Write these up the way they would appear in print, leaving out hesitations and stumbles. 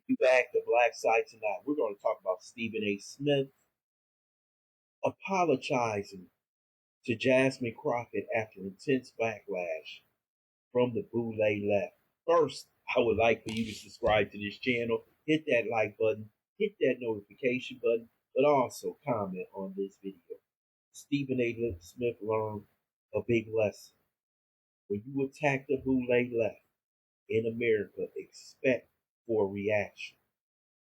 We back to Black Side tonight. We're going to talk about Stephen A. Smith apologizing to Jasmine Crockett after intense backlash from the Boule left. First, I would like for you to subscribe to this channel, hit that like button, hit that notification button, but also comment on this video. Stephen A. Smith learned a big lesson. When you attack the Boule left in America, expect for a reaction.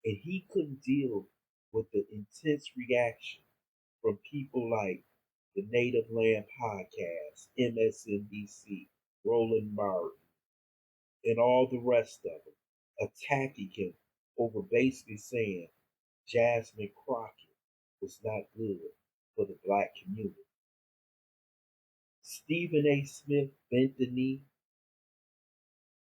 And he couldn't deal with the intense reaction from people like the Native Land Podcast, MSNBC, Roland Martin, and all the rest of them attacking him over basically saying Jasmine Crockett was not good for the black community. Stephen A. Smith bent the knee,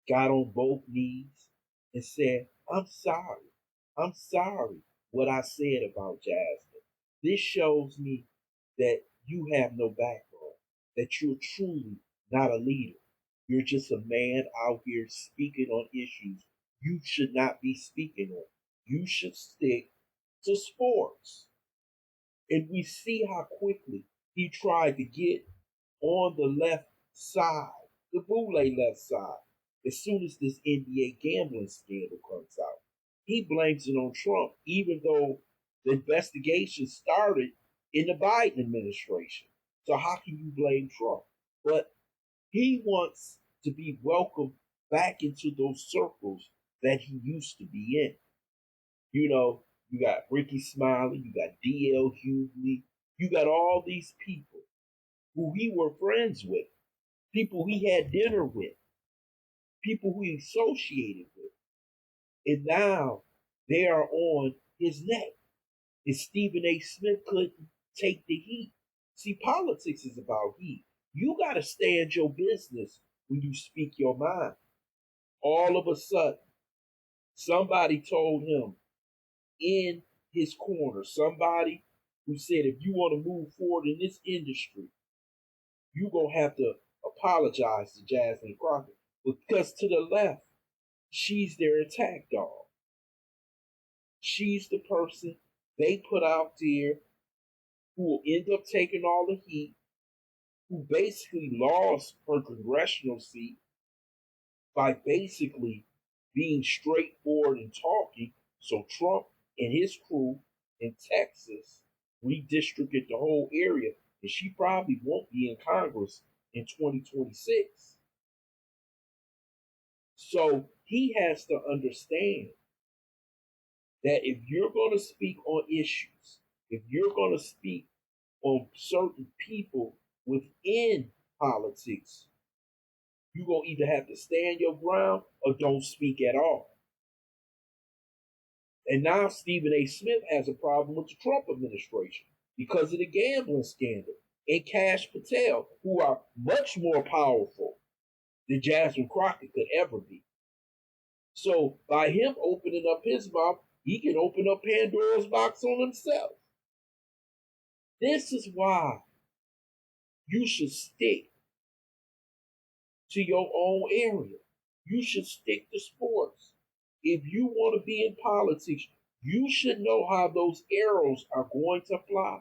got on both knees, and said, I'm sorry. I'm sorry what I said about Jasmine. This shows me that you have no backbone, that you're truly not a leader. You're just a man out here speaking on issues you should not be speaking on. You should stick to sports. And we see how quickly he tried to get on the left side, the Boule left side, as soon as this NBA gambling scandal comes out. He blames it on Trump, even though the investigation started in the Biden administration. So how can you blame Trump? But he wants to be welcomed back into those circles that he used to be in. You know, you got Ricky Smiley, you got D.L. Hughley, you got all these people who he were friends with, people he had dinner with, people who he associated with. And now they are on his neck. And Stephen A. Smith couldn't take the heat. See, politics is about heat. You got to stand your business when you speak your mind. All of a sudden, somebody told him in his corner, somebody who said, if you want to move forward in this industry, you're going to have to apologize to Jasmine Crockett. Because to the left, she's their attack dog. She's the person they put out there who will end up taking all the heat, who basically lost her congressional seat by basically being straightforward and talking. So Trump and his crew in Texas redistricted the whole area, and she probably won't be in Congress in 2026. So he has to understand that if you're going to speak on issues, if you're going to speak on certain people within politics, you're going to either have to stand your ground or don't speak at all. And now Stephen A. Smith has a problem with the Trump administration because of the gambling scandal and Cash Patel, who are much more powerful than Jasmine Crockett could ever be. So by him opening up his mouth, he can open up Pandora's box on himself. This is why you should stick to your own area. You should stick to sports. If you want to be in politics, you should know how those arrows are going to fly.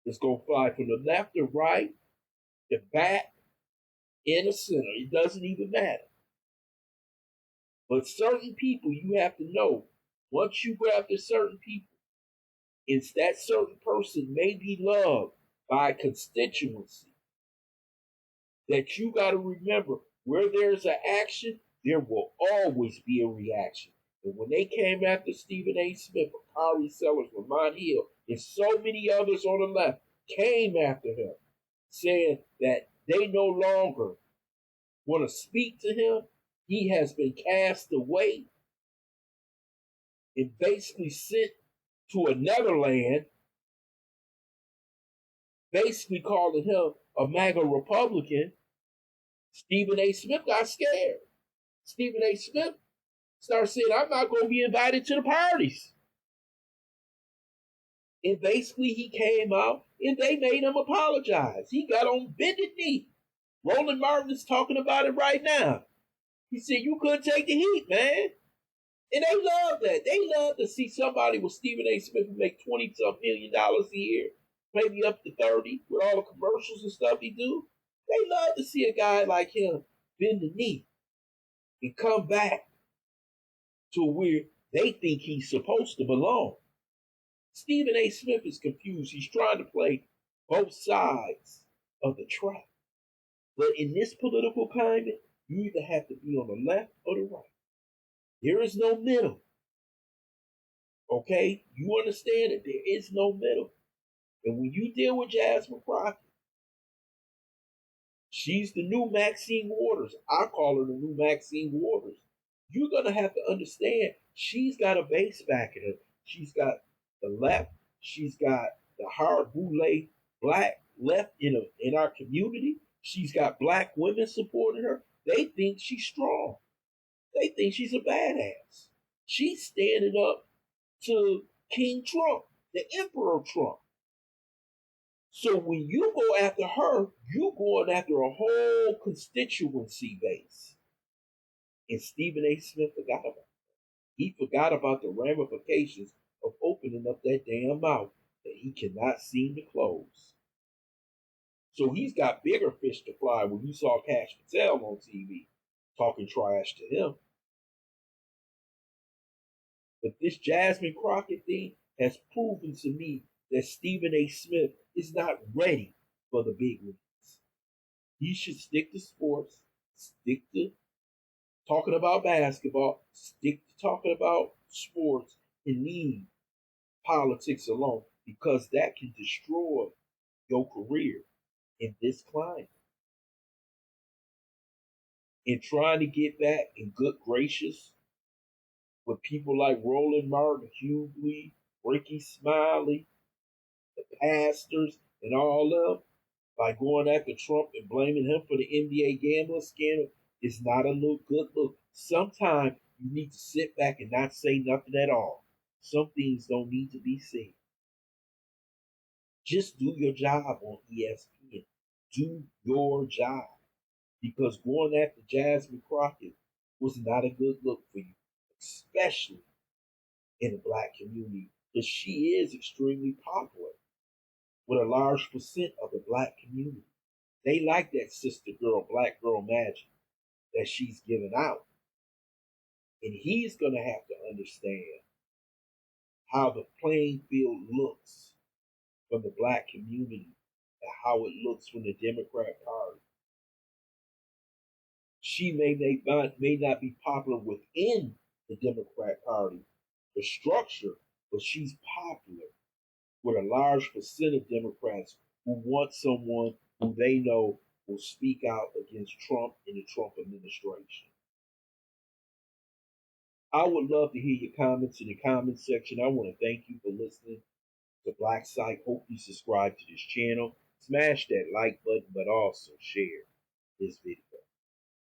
It's going to fly from the left to right, the back, and the center. It doesn't even matter. But certain people you have to know, once you go after certain people, it's that certain person may be loved by a constituency, that you got to remember, where there's an action, there will always be a reaction. And when they came after Stephen A. Smith, Akari Sellers, Lamont Hill, and so many others on the left came after him, saying that they no longer want to speak to him, he has been cast away and basically sent to another land, basically calling him a MAGA Republican. Stephen A. Smith got scared. Stephen A. Smith started saying, I'm not going to be invited to the parties. And basically he came out and they made him apologize. He got on bended knee. Roland Martin is talking about it right now. He said, you couldn't take the heat, man. And they love that. They love to see somebody with Stephen A. Smith who make $20-some million a year, maybe up to 30, with all the commercials and stuff he do. They love to see a guy like him bend the knee and come back to where they think he's supposed to belong. Stephen A. Smith is confused. He's trying to play both sides of the track. But in this political climate, you either have to be on the left or the right. There is no middle. Okay? You understand that there is no middle. And when you deal with Jasmine Crockett, she's the new Maxine Waters. I call her the new Maxine Waters. You're going to have to understand she's got a base backing her. She's got the left. She's got the hard boule black left in our community. She's got black women supporting her. They think she's strong. They think she's a badass. She's standing up to King Trump, the Emperor Trump. So when you go after her, you're going after a whole constituency base. And Stephen A. Smith forgot about it. He forgot about the ramifications of opening up that damn mouth that he cannot seem to close. So he's got bigger fish to fry when you saw Cash Patel on TV talking trash to him. But this Jasmine Crockett thing has proven to me that Stephen A. Smith is not ready for the big leagues. He should stick to sports, stick to talking about basketball, stick to talking about sports, and leave politics alone because that can destroy your career in this climate. And trying to get back in good gracious with people like Roland Martin, Hughley, Ricky Smiley, the pastors, and all of them, by going after Trump and blaming him for the NBA gambling scandal, is not a good look. Sometimes you need to sit back and not say nothing at all. Some things don't need to be said. Just do your job on ESPN. Do your job. Because going after Jasmine Crockett was not a good look for you, especially in the black community, because she is extremely popular with a large percent of the black community. They like that sister girl, black girl magic that she's giving out. And he's going to have to understand how the playing field looks from the black community and how it looks from the Democrat Party. She may not be popular within the Democrat Party, the structure, but she's popular with a large percent of Democrats who want someone who they know will speak out against Trump and the Trump administration. I would love to hear your comments in the comment section. I want to thank you for listening to BLACKSITE. Hope you subscribe to this channel. Smash that like button, but also share this video.